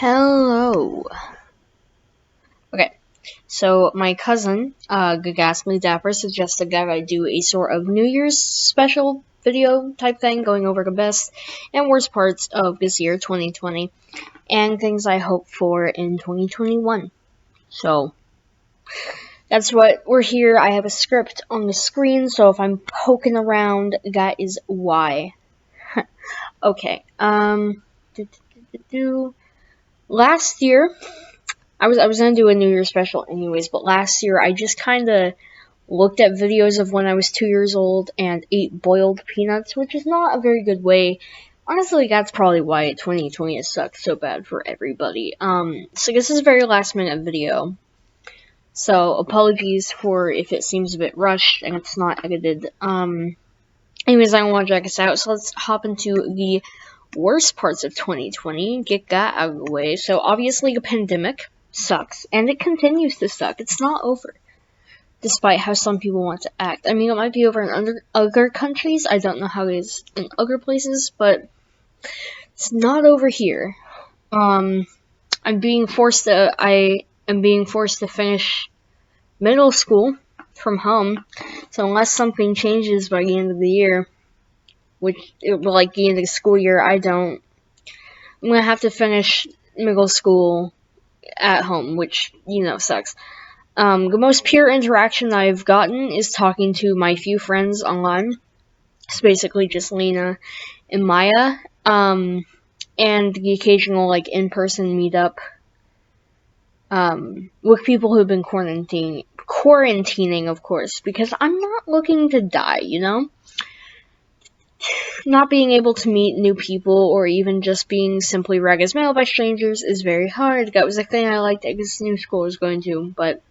Hello. Okay, so my cousin, Gagasly Dapper, suggested that I do a sort of New Year's special video type thing, going over the best and worst parts of this year, 2020, and things I hope for in 2021. So, that's what we're here. I have a script on the screen, so if I'm poking around, that is why. Okay, last year, I was gonna do a New Year's special anyways, but last year I just kinda looked at videos of when I was 2 years old and ate boiled peanuts, which is not a very good way. Honestly, that's probably why 2020 has sucked so bad for everybody. So this is a very last minute video. So apologies for if it seems a bit rushed and it's not edited. Anyways, I don't want to drag us out, so let's hop into the worst parts of 2020, get that out of the way. So obviously the pandemic sucks, and it continues to suck. It's not over, despite how some people want to act. I mean, it might be over in other countries. I don't know how it is in other places, but it's not over here. I am being forced to finish middle school from home. So unless something changes by the end of the year, which like the end of the school year, I'm gonna have to finish middle school at home, which sucks. The most pure interaction I've gotten is talking to my few friends online. It's basically just Lena and Maya, and the occasional in-person meetup with people who've been quarantining, of course, because I'm not looking to die, Not being able to meet new people or even just being simply read as mail by strangers is very hard. That was the thing I liked at this new school I was going to, but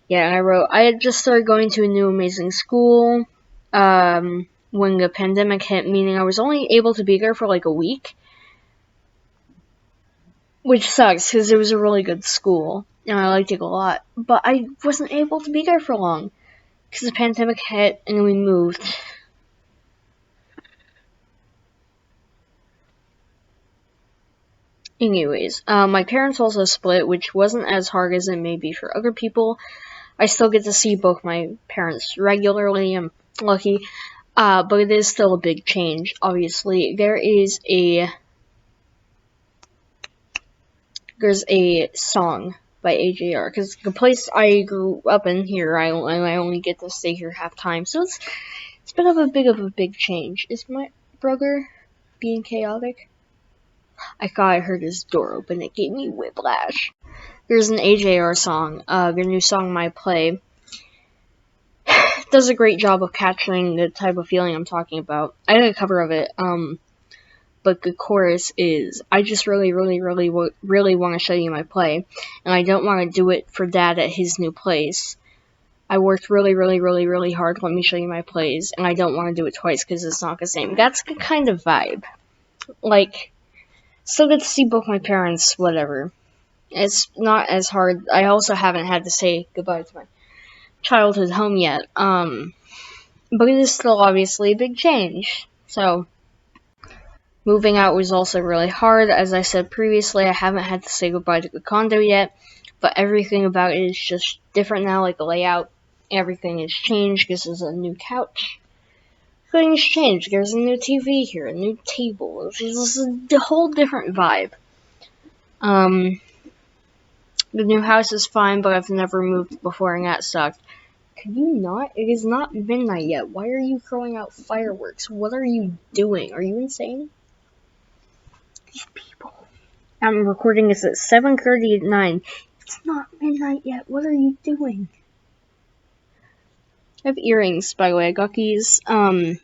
yeah, I had just started going to a new amazing school when the pandemic hit, meaning I was only able to be there for like a week, which sucks because it was a really good school and I liked it a lot, but I wasn't able to be there for long because the pandemic hit and we moved. Anyways, my parents also split, which wasn't as hard as it may be for other people. I still get to see both my parents regularly. I'm lucky. But it is still a big change, obviously. There's a song by AJR, because the place I grew up in here, I only get to stay here half time, so it's been a bit of a big change. Is my brother being chaotic? I thought I heard his door open. It gave me whiplash. There's an AJR song, their new song, My Play. Does a great job of capturing the type of feeling I'm talking about. I did a cover of it, but the chorus is, I just really want to show you my play, and I don't want to do it for Dad at his new place. I worked really hard, let me show you my plays, and I don't want to do it twice because it's not the same. That's the kind of vibe. Still get to see both my parents, whatever. It's not as hard. I also haven't had to say goodbye to my childhood home yet, but it is still obviously a big change. So, moving out was also really hard. As I said previously, I haven't had to say goodbye to the condo yet, but everything about it is just different now, like the layout, everything has changed. This is a new couch. Things changed. There's a new TV here, a new table. This is a whole different vibe. The new house is fine, but I've never moved before, and that sucked. Could you not? It is not midnight yet. Why are you throwing out fireworks? What are you doing? Are you insane? These people. I'm recording this at 7:30 at night. It's not midnight yet. What are you doing? I have earrings, by the way. I got these, a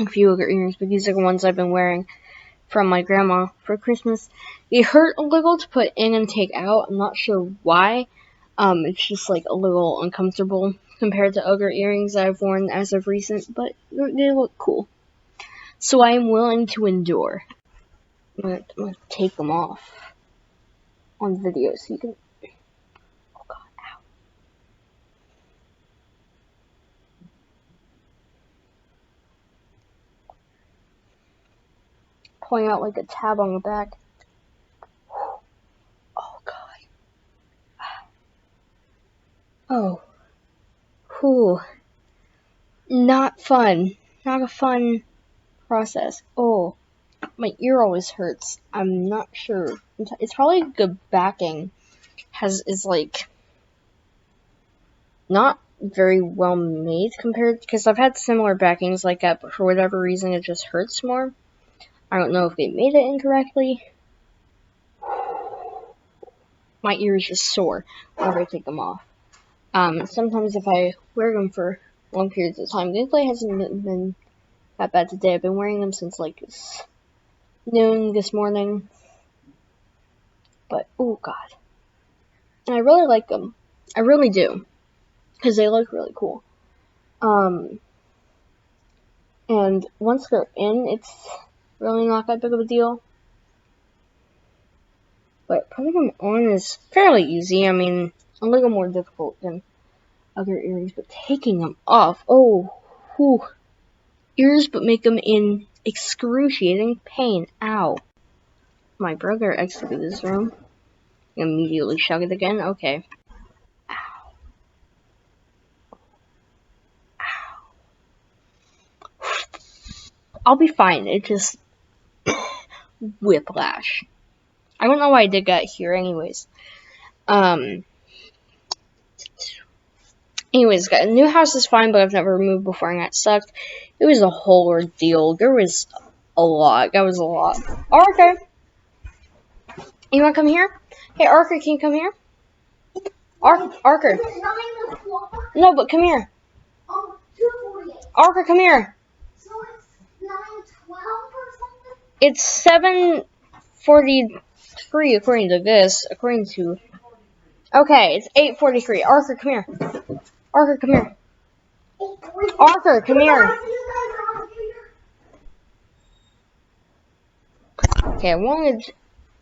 few other earrings, but these are the ones I've been wearing from my grandma for Christmas. They hurt a little to put in and take out. I'm not sure why. It's just like a little uncomfortable compared to other earrings I've worn as of recent, but they look cool. So I am willing to endure. I'm gonna take them off on video so you can. Oh god, ow. Pulling out like a tab on the back. Oh. Whew. Not fun. Not a fun process. Oh. My ear always hurts. I'm not sure. It's probably good backing. Is like not very well made compared, because I've had similar backings like that, but for whatever reason it just hurts more. I don't know if they made it incorrectly. My ear is just sore whenever I take them off. Sometimes if I wear them for long periods of time, gameplay hasn't been that bad today. I've been wearing them since like noon this morning. But, oh god. And I really like them. I really do. Because they look really cool. And once they're in, it's really not that big of a deal. But putting them on is fairly easy. I mean, a little more difficult than other earrings. But taking them off, oh, whew. Ears, but make them in excruciating pain. Ow. My brother exited this room. Immediately shouted again. Okay. Ow. Ow. I'll be fine. It just whiplash. I don't know why I did that here anyways. Anyways, guys, new house is fine, but I've never moved before and that sucked. It was a whole ordeal. There was a lot. That was a lot. Arthur! You wanna come here? Hey, Arthur, can you come here? Arthur. No, but come here. Arthur, come here. So it's 9:12 or something? It's 7:43 according to this. According to... Okay, it's 8:43. Arthur, come here. Arthur, come here. Arthur, come here. Okay, I wanted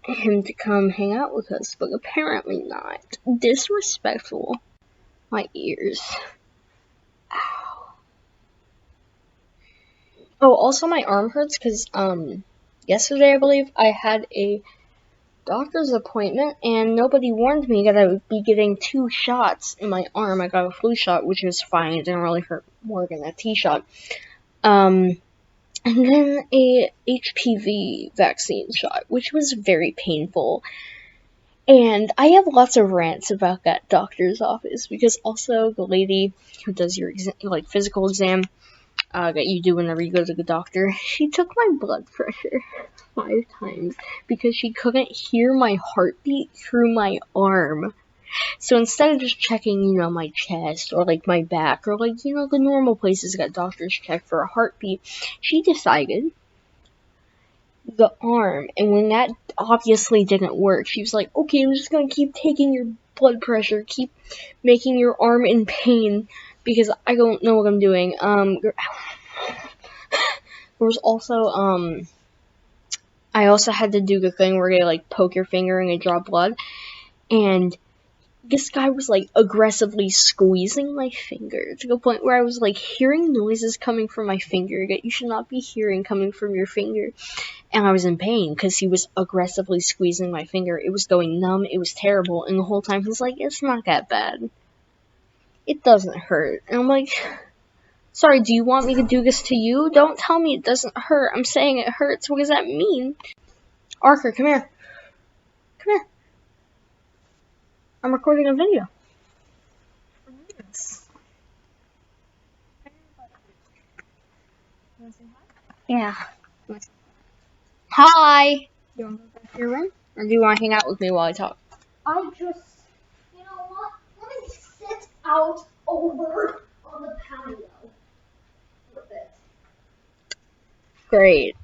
him to come hang out with us, but apparently not. Disrespectful. My ears. Ow. Oh, also my arm hurts because, yesterday I believe I had a doctor's appointment and nobody warned me that I would be getting 2 shots in my arm. I got a flu shot, which was fine. It didn't really hurt more than a T shot. And then a HPV vaccine shot, which was very painful. And I have lots of rants about that doctor's office, because also the lady who does your physical exam that you do whenever you go to the doctor, she took my blood pressure 5 times because she couldn't hear my heartbeat through my arm. So instead of just checking, my chest or my back or the normal places that doctors check for a heartbeat, she decided the arm. And when that obviously didn't work, she was like, okay, I'm just gonna keep taking your blood pressure, keep making your arm in pain because I don't know what I'm doing. There was also, I also had to do the thing where they poke your finger and they draw blood, and this guy was aggressively squeezing my finger to the point where I was hearing noises coming from my finger that you should not be hearing coming from your finger, and I was in pain because he was aggressively squeezing my finger. It was going numb. It was terrible, and the whole time he's like, it's not that bad. It doesn't hurt. And I'm like, sorry, do you want me to do this to you? Don't tell me it doesn't hurt. I'm saying it hurts. What does that mean? Arthur, come here. Come here. I'm recording a video. Yeah. Hi! You want to go back to your room? Or do you want to hang out with me while I talk? I just, you know what? Let me sit out over on the patio for a bit. Great.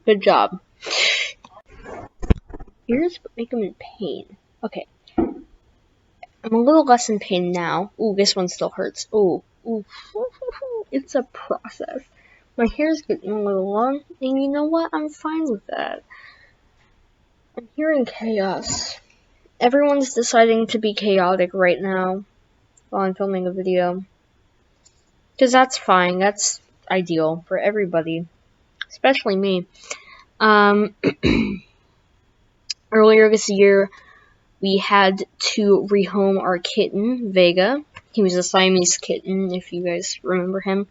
Good job. Ears make them in pain. Okay. I'm a little less in pain now. Ooh, this one still hurts. Ooh. Ooh. It's a process. My hair's getting a little long, and you know what? I'm fine with that. I'm hearing chaos. Everyone's deciding to be chaotic right now while I'm filming a video. Because that's fine. That's ideal for everybody. Especially me. Earlier this year, we had to rehome our kitten, Vega. He was a Siamese kitten, if you guys remember him,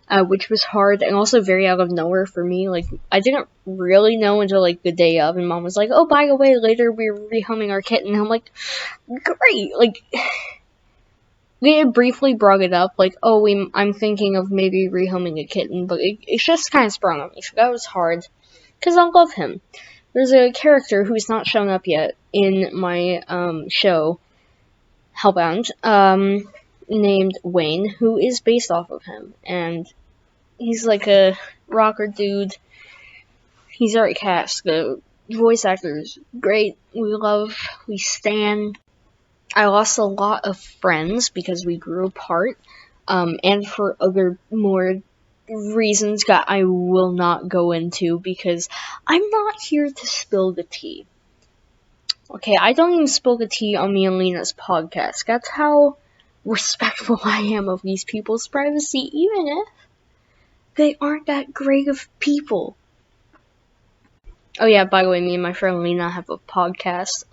which was hard and also very out of nowhere for me. Like, I didn't really know until, like, the day of, and Mom was like, oh, by the way, later we're rehoming our kitten. And I'm like, great! Like, we had briefly brought it up, like, oh, I'm thinking of maybe rehoming a kitten, but it's just kind of sprung on me, so that was hard, because I love him. There's a character who's not shown up yet in my show, Hellbound, named Wayne, who is based off of him, and he's like a rocker dude. He's already cast. The voice actor is great. We stan. I lost a lot of friends because we grew apart, and for other more reasons that I will not go into because I'm not here to spill the tea. Okay, I don't even spill the tea on me and Lena's podcast. That's how respectful I am of these people's privacy, even if they aren't that great of people. Oh yeah, by the way, me and my friend Lena have a podcast.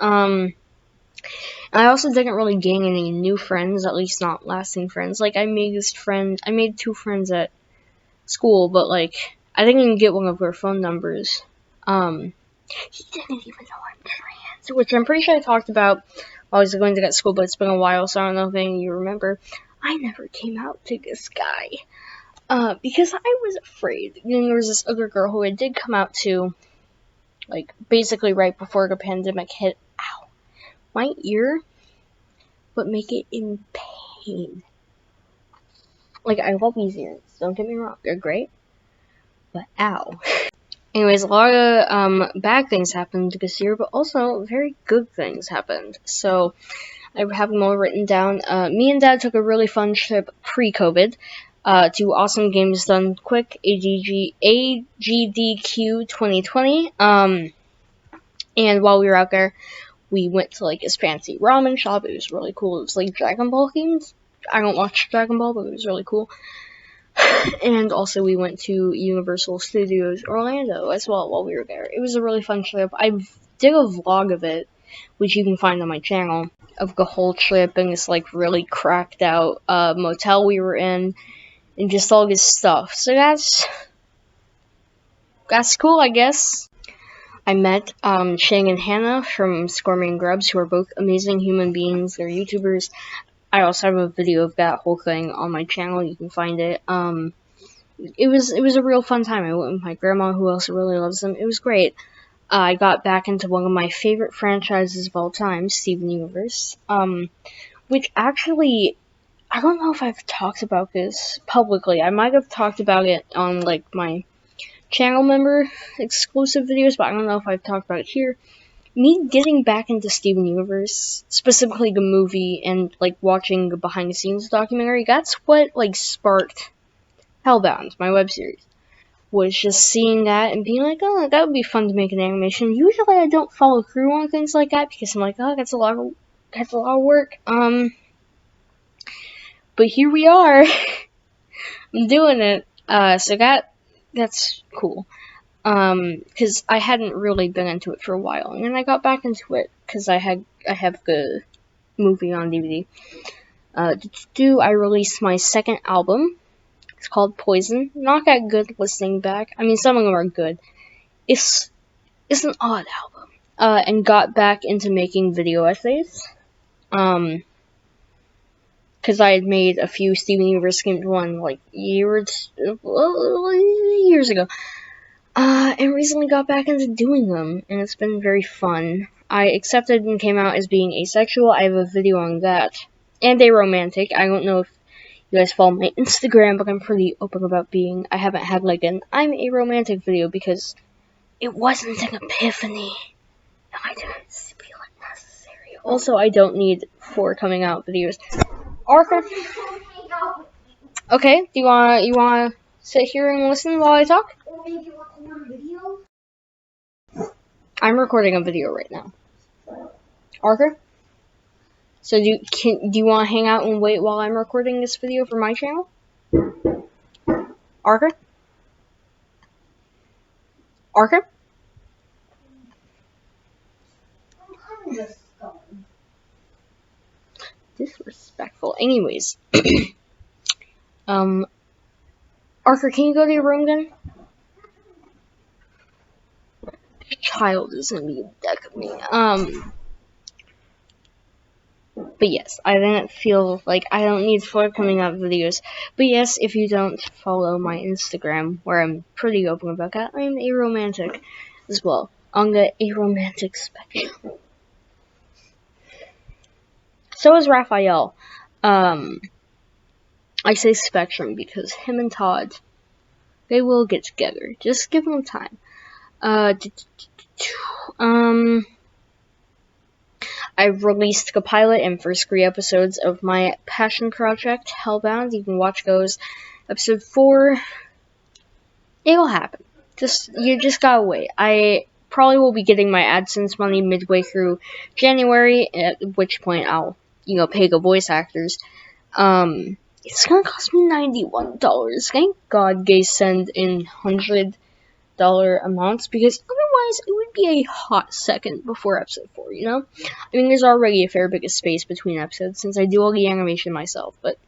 I also didn't really gain any new friends, at least not lasting friends. Like, I made 2 friends at school, but, like, I didn't even get one of their phone numbers. He didn't even know I'm trans, which I'm pretty sure I talked about while I was going to that school, but it's been a while, so I don't know if any of you remember. I never came out to this guy, because I was afraid. And there was this other girl who I did come out to, like, basically right before the pandemic hit. Ow. My ear, but make it in pain. Like, I love these ears, don't get me wrong, they're great, but ow. Anyways, a lot of bad things happened this year, but also very good things happened. So, I have them all written down. Me and Dad took a really fun trip pre-COVID to Awesome Games Done Quick, AGDQ 2020. And while we were out there, we went to, like, this fancy ramen shop. It was really cool. It was, like, Dragon Ball themed. I don't watch Dragon Ball, but it was really cool. And also we went to Universal Studios Orlando as well while we were there. It was a really fun trip. I did a vlog of it, which you can find on my channel, of the whole trip and this, like, really cracked out motel we were in, and just all this stuff. So that's cool, I guess. I met Shang and Hannah from Squirmy and Grubs, who are both amazing human beings. They're YouTubers. I also have a video of that whole thing on my channel. You can find it. It was a real fun time. I went with my grandma, who also really loves them. It was great. I got back into one of my favorite franchises of all time, Steven Universe. Which actually, I don't know if I've talked about this publicly. I might have talked about it on, like, my channel member exclusive videos, but I don't know if I've talked about it here. Me getting back into Steven Universe, specifically the movie, and, like, watching the behind-the-scenes documentary, that's what, like, sparked Hellbound, my web series. Was just seeing that and being like, oh, that would be fun to make an animation. Usually I don't follow through on things like that, because I'm like, oh, that's a lot of work. But here we are. I'm doing it. So that's cool. Because I hadn't really been into it for a while, and then I got back into it because I have the movie on DVD. I released my second album. It's called Poison. Not that good listening back. I mean, some of them are good. It's an odd album. And got back into making video essays. Because I had made a few Steven Universe games, one like years ago. And recently got back into doing them, and it's been very fun. I accepted and came out as being asexual. I have a video on that. And aromantic. I don't know if you guys follow my Instagram, but I'm pretty open about being. I haven't had, like, an I'm aromantic video because it wasn't an epiphany. And I didn't feel it necessary. Also, I don't need 4 coming out videos. Arthur? Okay, do you wanna sit here and listen while I talk? Or maybe record a video? I'm recording a video right now. Arthur? So do you want to hang out and wait while I'm recording this video for my channel? Arthur? Arthur? disrespectful. Anyways. Arthur, can you go to your room again? The child is gonna be a deck of me. But yes, I didn't feel like I don't need 4 coming out videos. But yes, if you don't follow my Instagram, where I'm pretty open about that, I'm aromantic as well. On the aromantic spectrum. So is Raphael. I say spectrum because him and Todd, they will get together. Just give them time. I've released the pilot and first 3 episodes of my passion project, Hellbound. You can watch those. Episode 4, it'll happen. You just gotta wait. I probably will be getting my AdSense money midway through January, at which point I'll, pay the voice actors. It's gonna cost me $91. Thank God they send in $100 amounts, because otherwise it would be a hot second before episode 4, I mean, there's already a fair bit of space between episodes since I do all the animation myself, but,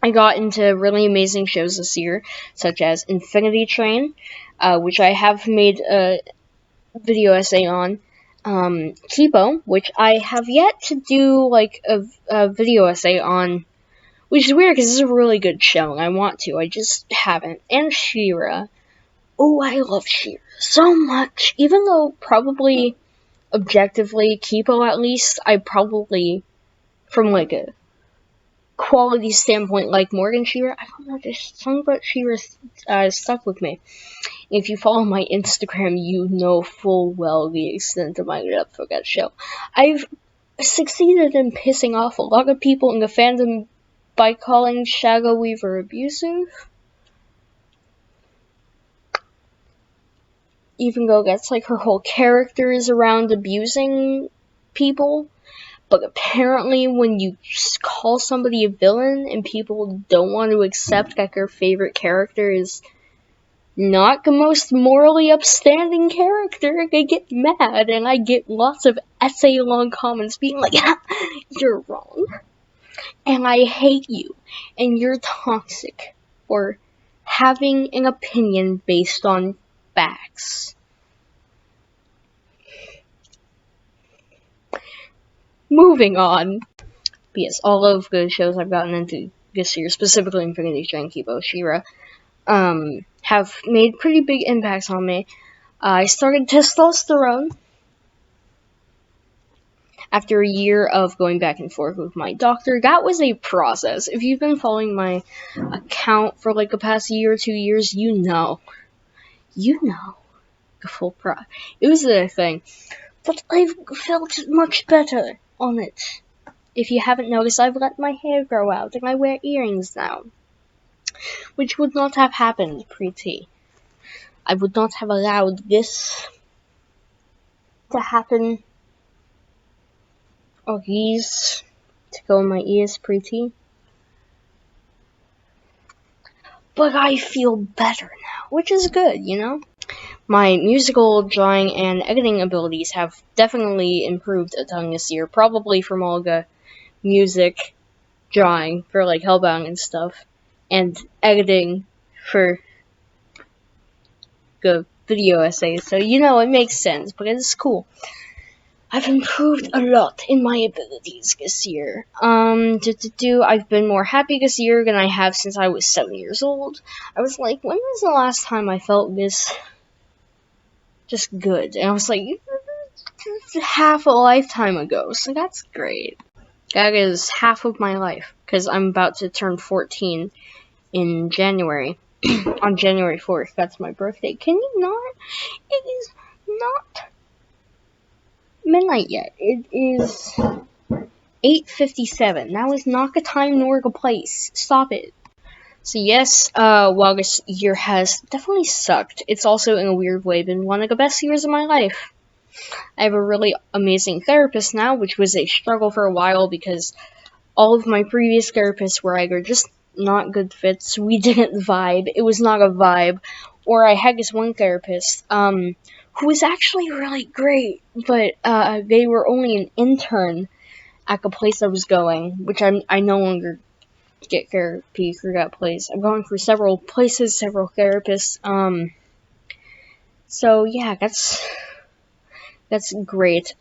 I got into really amazing shows this year, such as Infinity Train, which I have made a video essay on, Kipo, which I have yet to do, a video essay on, which is weird because this is a really good show, and I want to, I just haven't. And She-Ra. Oh, I love She-Ra so much. Even though, probably, objectively, Kipo at least, I probably, from, a quality standpoint, like Morgan She-Ra. I don't know, there's something about She-Ra stuck with me. If you follow my Instagram, you know full well the extent of my love for that show. I've succeeded in pissing off a lot of people in the fandom by calling Shadow Weaver abusive. Even though that's her whole character is around abusing people. But apparently when you call somebody a villain and people don't want to accept that their favorite character is not the most morally upstanding character, they get mad, and I get lots of essay-long comments being like, you're wrong, and I hate you, and you're toxic, or having an opinion based on facts. Moving on. But yes, all of the shows I've gotten into this year, specifically Infinity Train, Kipo, She-Ra, have made pretty big impacts on me. I started testosterone after a year of going back and forth with my doctor. That was a process. If you've been following my account for the past year or 2 years, you know the full process. It was a thing, but I've felt much better on it. If you haven't noticed, I've let my hair grow out and I wear earrings now, which would not have happened pre-T. I would not have allowed this to happen, or these to go in my ears pre-T. But I feel better now, which is good, My musical drawing and editing abilities have definitely improved a ton this year, probably from all the music drawing for Hellbound and stuff, and editing for the video essays, so it makes sense, but it's cool. I've improved a lot in my abilities this year. I've been more happy this year than I have since I was 7 years old. I was like, when was the last time I felt this just good? And I was like, half a lifetime ago, so that's great. That is half of my life, because I'm about to turn 14 in January. On January 4th, that's my birthday. Can you not? It is not midnight yet. It is 8:57. Now is not the time nor the place. Stop it. So yes, while this year has definitely sucked, it's also in a weird way been one of the best years of my life. I have a really amazing therapist now, which was a struggle for a while because all of my previous therapists were either just not good fits, we didn't vibe, it was not a vibe, or I had this one therapist, who was actually really great, but they were only an intern at the place I was going, which I no longer get therapy through that place. I'm going through several places, several therapists. So yeah, that's great.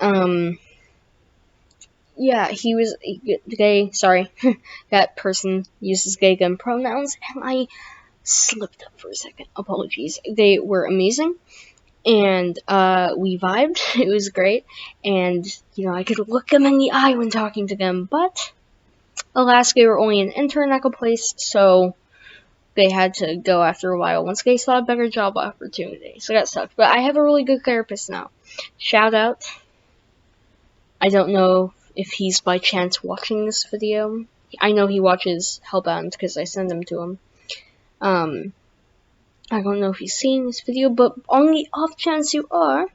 Yeah, he was gay. Sorry, that person uses they them pronouns, and I slipped up for a second. Apologies. They were amazing, and we vibed. It was great, and I could look them in the eye when talking to them. But alas, they were only an intern at a place, so they had to go after a while once they saw a better job opportunity. So that sucked. But I have a really good therapist now. Shout out. I don't know if he's by chance watching this video. I know he watches Hellbound because I send them to him. I don't know if he's seeing this video, but on the off chance you are,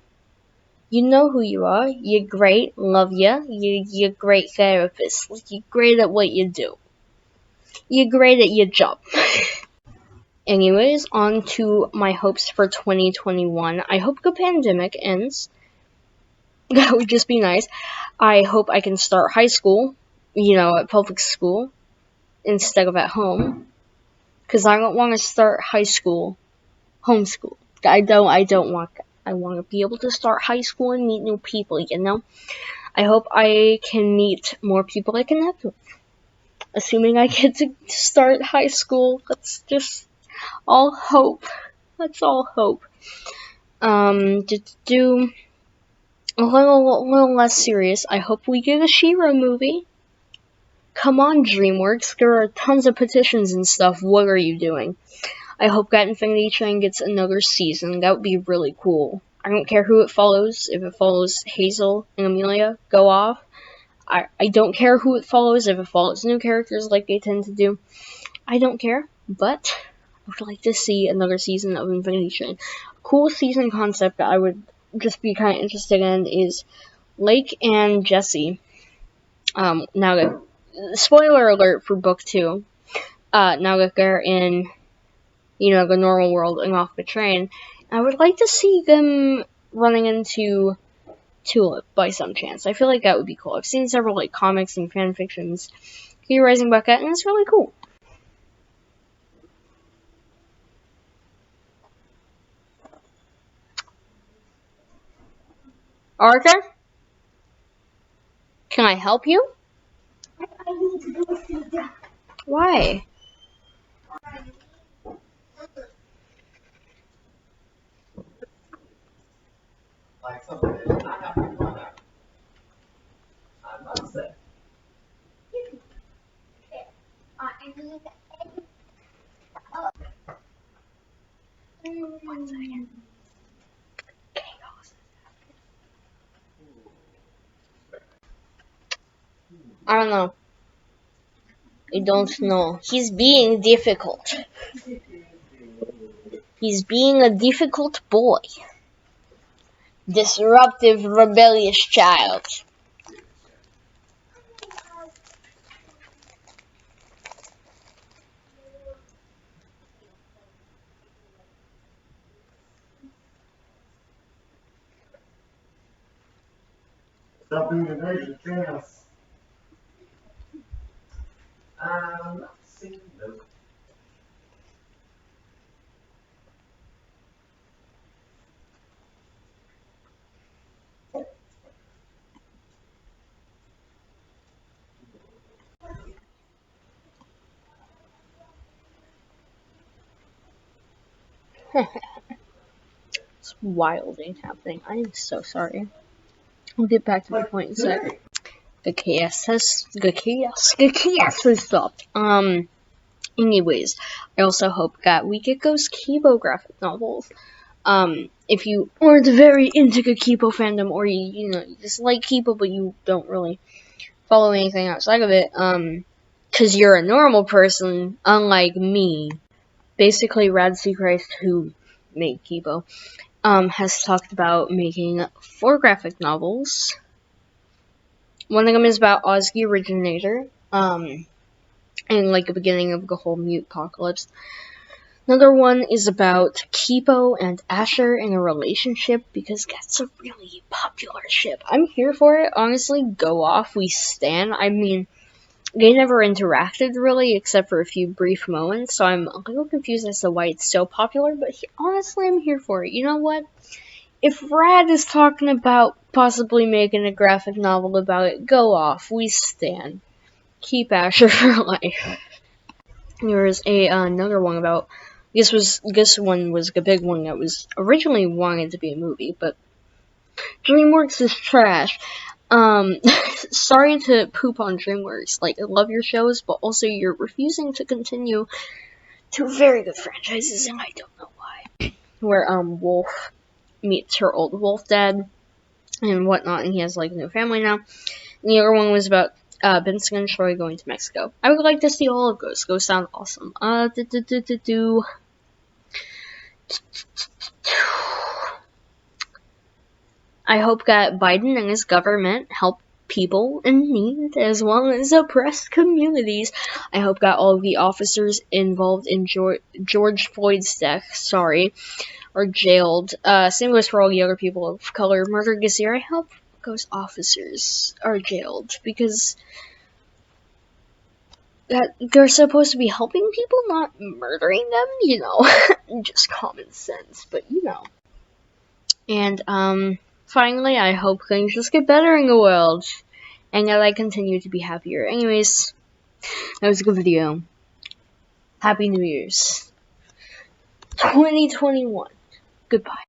you know who you are. You're great. Love ya. You're great therapist. You're great at what you do. You're great at your job. Anyways, on to my hopes for 2021. I hope the pandemic ends. That would just be nice. I hope I can start high school, at public school, instead of at home. Because I don't want to start high school homeschool. I don't want that. I want to be able to start high school and meet new people, I hope I can meet more people I connect with. Assuming I get to start high school, let's just all hope. Let's all hope. To do a little less serious, I hope we get a She-Ra movie. Come on, DreamWorks, there are tons of petitions and stuff. What are you doing? I hope that Infinity Train gets another season. That would be really cool. I don't care who it follows. If it follows Hazel and Amelia, go off. I don't care who it follows. If it follows new characters like they tend to do, I don't care. But I would like to see another season of Infinity Train. A cool season concept that I would just be kind of interested in is Lake and Jesse. Now that, spoiler alert for book 2, now that they're in, the normal world and off the train, I would like to see them running into Tulip by some chance. I feel like that would be cool. I've seen several comics and fan fictions theorizing about that, and it's really cool. Arthur? Can I help you? I need to go sit down. Why? Like something that I have to run out. I'm upset. I need One second. Chaos. I don't know. I don't know. He's being difficult. He's being a difficult boy. Disruptive, rebellious child. Stop being an Asian chance. I'm not seeing those. It's wilding happening. I am so sorry. I'll get back to the point in a sec. The chaos has stopped. Anyways, I also hope that we get those Kibo graphic novels. If you aren't very into the Kibo fandom, or you just like Kibo but you don't really follow anything outside of it, cause you're a normal person, unlike me. Basically, Rad Seacrest, who made Kibo, has talked about making 4 graphic novels. One of them is about Oz the Originator, and the beginning of the whole mute apocalypse. Another one is about Kipo and Asher in a relationship because that's a really popular ship. I'm here for it. Honestly, go off. We stan. I mean, they never interacted really except for a few brief moments, so I'm a little confused as to why it's so popular, but honestly, I'm here for it. You know what? If Rad is talking about possibly making a graphic novel about it, go off. We stan. Keep Asher for life. There was another one about this one was a big one that was originally wanted to be a movie, but DreamWorks is trash. Sorry to poop on DreamWorks. Like, I love your shows, but also you're refusing to continue two very good franchises, and I don't know why. Where Wolf meets her old wolf dad and whatnot, and he has like a new family now. And the other one was about Vincent and Troy going to Mexico. I would like to see all of those. Those sound awesome. I hope that Biden and his government help people in need as well as oppressed communities. I hope that all of the officers involved in George Floyd's death, are jailed. Same goes for all the other people of color murdered this year. I hope those officers are jailed because that they're supposed to be helping people, not murdering them, you know. Just common sense, but you know. And finally, I hope things just get better in the world and that I continue to be happier. Anyways, that was a good video. Happy New Year's 2021. Goodbye.